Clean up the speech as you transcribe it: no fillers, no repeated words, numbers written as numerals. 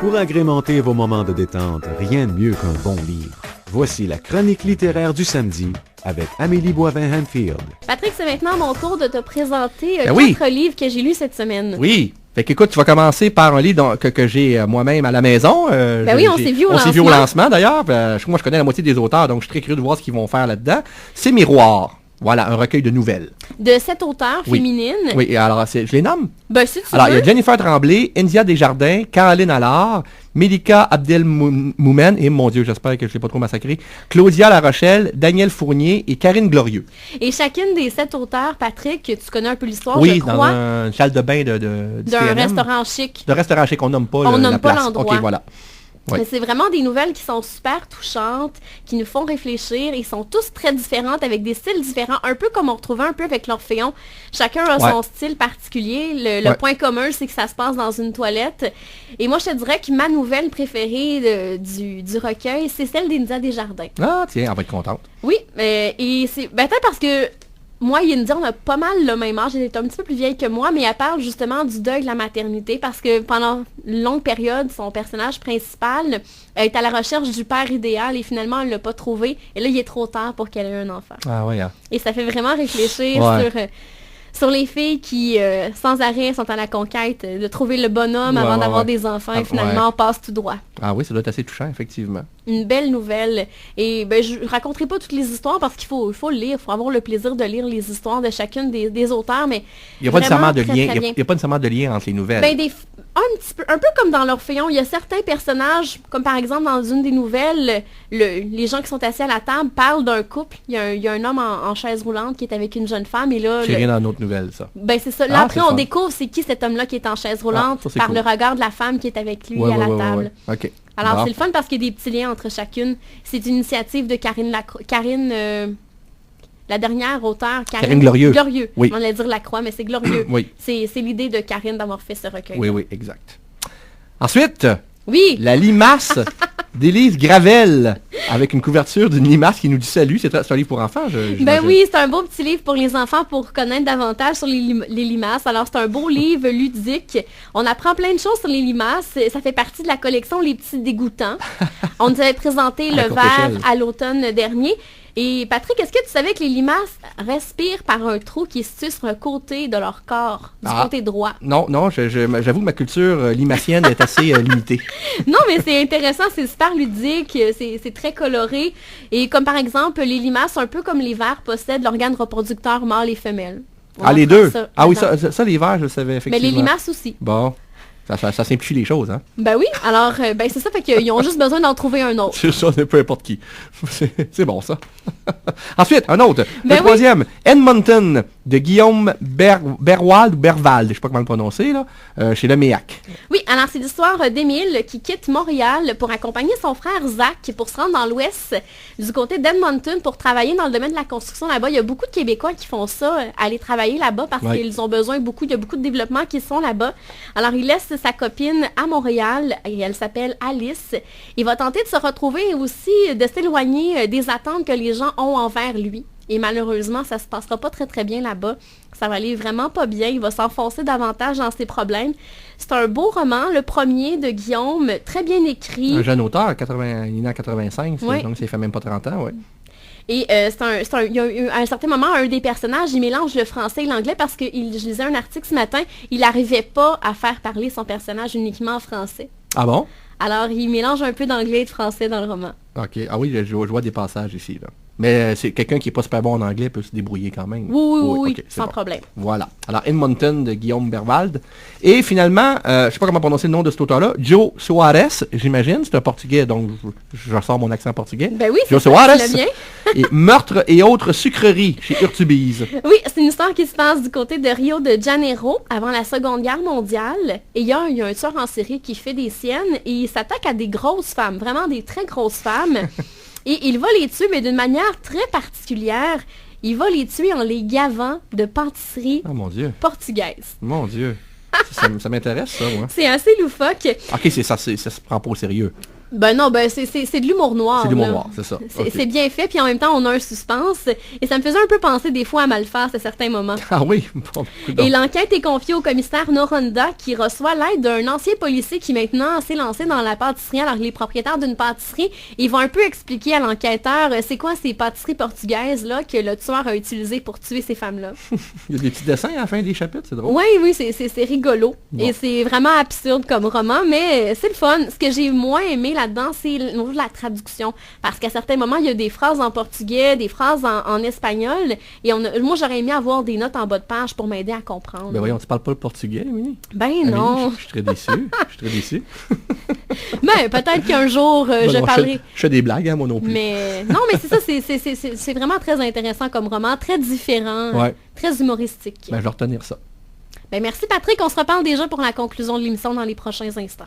Pour agrémenter vos moments de détente, rien de mieux qu'un bon livre. Voici la chronique littéraire du samedi avec Amélie Boivin-Hanfield. Patrick, c'est maintenant mon tour de te présenter oui. 4 livres que j'ai lus cette semaine. Oui. Fait qu'écoute, tu vas commencer par un livre que j'ai moi-même à la maison. Oui, on s'est vu au lancement. On s'est vu au lancement d'ailleurs. Moi, je connais la moitié des auteurs, donc je suis très curieux de voir ce qu'ils vont faire là-dedans. C'est Miroir. Voilà, un recueil de nouvelles. De 7 auteurs féminines. Oui, et alors, je les nomme? Ben, si tu alors, veux. il y a Jennifer Tremblay, India Desjardins, Caroline Allard, Melika Abdelmoumen, et mon Dieu, j'espère que je ne l'ai pas trop massacré, Claudia La Rochelle, Daniel Fournier et Karine Glorieux. Et chacune des 7 auteurs, Patrick, tu connais un peu l'histoire, oui, je crois. dans une salle de bain d'un restaurant chic. De restaurant chic, on nomme pas la place. L'endroit. OK, voilà. Oui. C'est vraiment des nouvelles qui sont super touchantes, qui nous font réfléchir. Ils sont tous très différentes, avec des styles différents, un peu comme on retrouvait un peu avec l'Orphéon. Chacun a son style particulier. Le point commun, c'est que ça se passe dans une toilette. Et moi, je te dirais que ma nouvelle préférée du recueil, c'est celle d'India Desjardins. Ah, tiens, elle va être contente. Oui, et c'est peut-être parce que moi et India, on a pas mal le même âge. Elle est un petit peu plus vieille que moi, mais elle parle justement du deuil de la maternité parce que pendant une longue période, son personnage principal est à la recherche du père idéal et finalement, elle ne l'a pas trouvé. Et là, il est trop tard pour qu'elle ait un enfant. Ah oui, hein. Et ça fait vraiment réfléchir sur les filles qui, sans arrêt, sont à la conquête de trouver le bonhomme avant d'avoir des enfants et finalement passent tout droit. Ah oui, ça doit être assez touchant, effectivement. Une belle nouvelle. Et je ne raconterai pas toutes les histoires parce qu'il faut le lire. Il faut avoir le plaisir de lire les histoires de chacune des auteurs, mais il n'y a pas nécessairement de lien. Il n'y a pas nécessairement de lien entre les nouvelles. Un peu comme dans l'Orphéon, il y a certains personnages, comme par exemple dans une des nouvelles, les gens qui sont assis à la table parlent d'un couple. Il y a un homme en chaise roulante qui est avec une jeune femme et là... C'est rien dans notre nouvelle, ça. C'est ça. Là, après, on découvre c'est qui cet homme-là qui est en chaise roulante par le regard de la femme qui est avec lui à la table. OK. Alors, c'est le fun parce qu'il y a des petits liens entre chacune. C'est une initiative de Karine la dernière auteure, Karine Glorieux. Oui. On allait dire Lacroix, mais c'est Glorieux. Oui. C'est l'idée de Karine d'avoir fait ce recueil. Oui, exact. Ensuite, la limace d'Élise Gravel, avec une couverture d'une limace qui nous dit salut. C'est un livre pour enfants, oui, c'est un beau petit livre pour les enfants pour connaître davantage sur les limaces. Alors, c'est un beau livre ludique. On apprend plein de choses sur les limaces. Ça fait partie de la collection Les Petits Dégoûtants. On nous avait présenté le verre à l'automne dernier. Et Patrick, est-ce que tu savais que les limaces respirent par un trou qui est situé sur le côté de leur corps, du côté droit? Non, j'avoue que ma culture limacienne est assez limitée. Non, mais c'est intéressant, c'est super ludique, c'est très coloré. Et comme par exemple, les limaces, un peu comme les vers, possèdent l'organe reproducteur mâle et femelle. Les deux? Oui, ça, les vers, je le savais effectivement. Mais les limaces aussi. Bon. Ça simplifie les choses, hein? Oui, alors, c'est ça, fait qu'ils ont juste besoin d'en trouver un autre. C'est ça, peu importe qui. C'est bon, ça. Ensuite, un autre. Le troisième, Edmonton, de Guillaume Berwald, je sais pas comment le prononcer, là, chez Le Méac. Oui, alors c'est l'histoire d'Émile qui quitte Montréal pour accompagner son frère Zach pour se rendre dans l'ouest du côté d'Edmonton pour travailler dans le domaine de la construction là-bas. Il y a beaucoup de Québécois qui font ça, aller travailler là-bas parce qu'ils ont besoin il y a beaucoup de développements qui sont là-bas. Alors, il laisse sa copine à Montréal et elle s'appelle Alice. Il va tenter de se retrouver et aussi de s'éloigner des attentes que les gens ont envers lui. Et malheureusement, ça se passera pas très très bien là-bas. Ça va aller vraiment pas bien. Il va s'enfoncer davantage dans ses problèmes. C'est un beau roman, le premier de Guillaume, très bien écrit. Un jeune auteur, il est né en 85, donc ça fait même pas 30 ans, oui. Et il y a eu, à un certain moment, un des personnages, il mélange le français et l'anglais parce que je lisais un article ce matin, il n'arrivait pas à faire parler son personnage uniquement en français. Ah bon? Alors, il mélange un peu d'anglais et de français dans le roman. OK. Ah oui, je vois des passages ici, là. Mais c'est quelqu'un qui n'est pas super bon en anglais peut se débrouiller quand même. Oui, okay, sans problème. Voilà. Alors, Edmonton de Guillaume Berwald. Et finalement, je ne sais pas comment prononcer le nom de cet auteur-là, Joe Soares, j'imagine. C'est un portugais, donc je ressors mon accent portugais. Oui, Joe Soares. Et Meurtre et autres sucreries chez Urtubise. Oui, c'est une histoire qui se passe du côté de Rio de Janeiro, avant la Seconde Guerre mondiale. Et il y a un tueur en série qui fait des siennes et il s'attaque à des grosses femmes, vraiment des très grosses femmes. Et il va les tuer, mais d'une manière très particulière. Il va les tuer en les gavant de pâtisserie portugaise. Mon Dieu. Ça m'intéresse, ça, moi. C'est assez loufoque. OK, ça se prend pas au sérieux. Ben non, c'est de l'humour noir. C'est de l'humour là. noir, c'est ça. C'est bien fait, puis en même temps, on a un suspense. Et ça me faisait un peu penser des fois à Malface à certains moments. Ah oui? Bon, et l'enquête est confiée au commissaire Noronda qui reçoit l'aide d'un ancien policier qui maintenant s'est lancé dans la pâtisserie. Alors, il est propriétaire d'une pâtisserie. Et il va un peu expliquer à l'enquêteur c'est quoi ces pâtisseries portugaises là que le tueur a utilisées pour tuer ces femmes-là. Il y a des petits dessins à la fin des chapitres, c'est drôle. Oui, c'est rigolo. Bon. Et c'est vraiment absurde comme roman, mais c'est le fun. Ce que j'ai moins aimé là-dedans, c'est le niveau de la traduction. Parce qu'à certains moments, il y a des phrases en portugais, des phrases en espagnol. Et moi, j'aurais aimé avoir des notes en bas de page pour m'aider à comprendre. Ben voyons, tu parles pas le portugais, oui? Ben non. Je suis très déçu. Je suis très déçu. Ben, peut-être qu'un jour, je parlerai... Je fais des blagues, hein, moi non plus. Mais non, mais c'est ça, c'est vraiment très intéressant comme roman, très différent, très humoristique. Ben, je vais retenir ça. Ben, merci Patrick, on se reparle déjà pour la conclusion de l'émission dans les prochains instants.